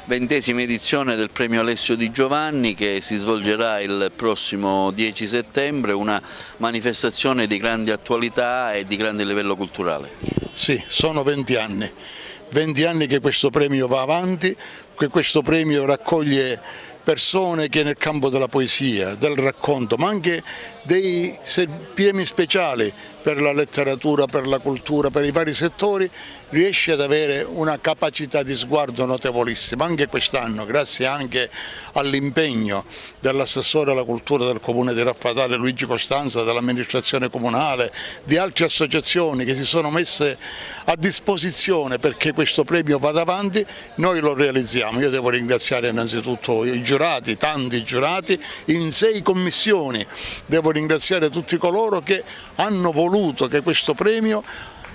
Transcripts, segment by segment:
20ª edizione del premio Alessio Di Giovanni che si svolgerà il prossimo 10 settembre, una manifestazione di grande attualità e di grande livello culturale. Sì, sono 20 anni. 20 anni che questo premio va avanti, che questo premio raccoglie persone che nel campo della poesia, del racconto, ma anche dei premi speciali per la letteratura, per la cultura, per i vari settori, riesce ad avere una capacità di sguardo notevolissima. Anche quest'anno, grazie anche all'impegno dell'assessore alla cultura del Comune di Raffatale Luigi Costanza, dell'amministrazione comunale, di altre associazioni che si sono messe a disposizione perché questo premio vada avanti, noi lo realizziamo. Io devo ringraziare innanzitutto i giurati, tanti giurati, in 6 commissioni. Devo ringraziare tutti coloro che hanno voluto che questo premio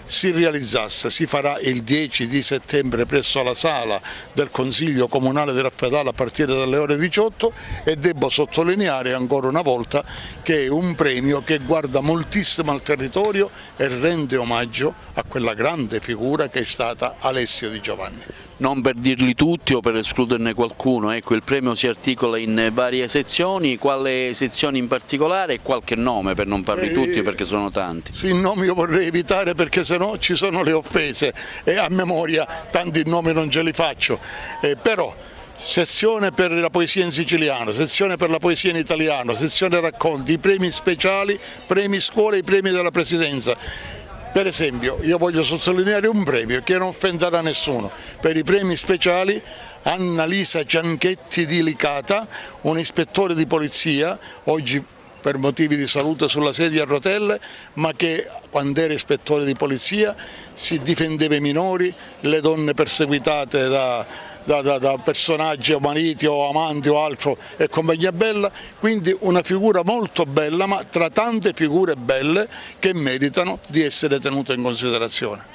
si realizzasse. Si farà il 10 di settembre presso la sala del Consiglio Comunale di Raffatale a partire dalle ore 18 e devo sottolineare ancora una volta che è un premio che guarda moltissimo al territorio e rende omaggio a quella grande figura che è stata Alessio Di Giovanni. Non per dirli tutti o per escluderne qualcuno, ecco, il premio si articola in varie sezioni, quale sezione in particolare e qualche nome per non farli tutti perché sono tanti? Sui nomi io vorrei evitare perché sennò ci sono le offese e a memoria tanti nomi non ce li faccio, però sezione per la poesia in siciliano, sezione per la poesia in italiano, sezione racconti, i premi speciali, premi scuola e i premi della presidenza. Per esempio, io voglio sottolineare un premio che non offenderà nessuno. Per i premi speciali Annalisa Gianchetti di Licata, un ispettore di polizia, oggi per motivi di salute sulla sedia a rotelle, ma che quando era ispettore di polizia si difendeva i minori, le donne perseguitate da personaggi o mariti o amanti o altro e compagnia bella, quindi una figura molto bella, ma tra tante figure belle che meritano di essere tenute in considerazione.